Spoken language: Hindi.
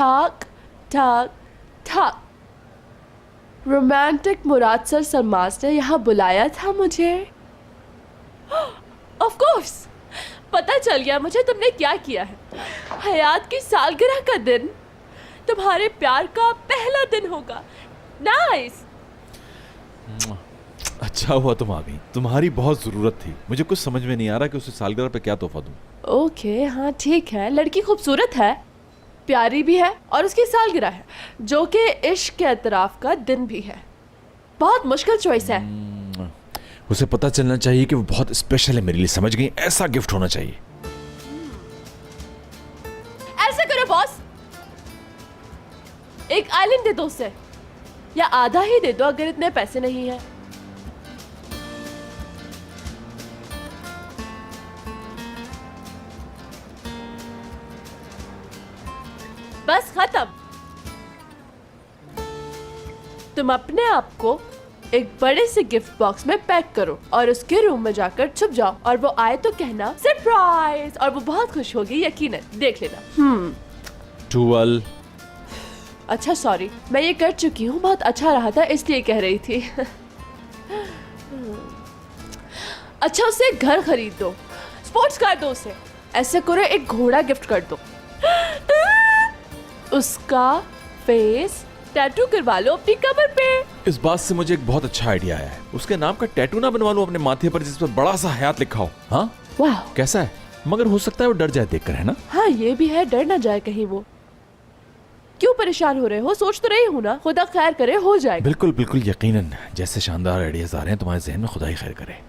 ठाक ठाक ठाक। रोमांटिक मुराद सर सरमाज ने यहाँ बुलाया था मुझे। ऑफ कोर्स, पता चल गया मुझे तुमने क्या किया है। हयात की सालगिरह का दिन तुम्हारे प्यार का पहला दिन होगा। नाइस। अच्छा हुआ तुम आ गई, तुम्हारी बहुत जरूरत थी। मुझे कुछ समझ में नहीं आ रहा कि उसे सालगिरह पे क्या तोहफा दूं। ओके हाँ ठीक है, लड़की खूबसूरत है, प्यारी भी है और उसकी सालगिरह है जो कि इश्क के एतराफ का दिन भी है। बहुत मुश्किल चॉइस है। उसे पता चलना चाहिए कि वो बहुत स्पेशल है मेरे लिए, समझ गई? ऐसा गिफ्ट होना चाहिए। ऐसे करो बॉस, एक आइलैंड दे दो उसे, या आधा ही दे दो अगर इतने पैसे नहीं है। बस खत्म। तुम अपने आप को एक बड़े से गिफ्ट बॉक्स में पैक करो और उसके रूम में जाकर छुप जाओ, और वो आए तो कहना सरप्राइज, और वो बहुत खुश होगी यकीनन, देख लेना। टूवल। अच्छा सॉरी, मैं ये कर चुकी हूँ, बहुत अच्छा रहा था इसलिए कह रही थी। अच्छा उसे घर खरीद दो, स्पोर्ट्स कार दो उसे, ऐसे करो एक घोड़ा गिफ्ट कर दो, उसका फेस टैटू करवा लो अपनी कमर पे। इस बात से मुझे एक बहुत अच्छा आइडिया आया है। उसके नाम का टैटू ना बनवा लूं अपने माथे पर जिस पर बड़ा सा हयात लिखा हो। हाँ वाह कैसा है? मगर हो सकता है वो डर जाए देखकर, है ना? हाँ ये भी है, डर ना जाए कहीं वो। क्यों परेशान हो रहे हो? सोच तो रही हूँ ना, खुदा खैर करे, हो जाएगा। बिल्कुल बिल्कुल यकीनन। जैसे शानदार आइडियाज आ रहे हैं तुम्हारे जहन में, खुदा ही खैर करे।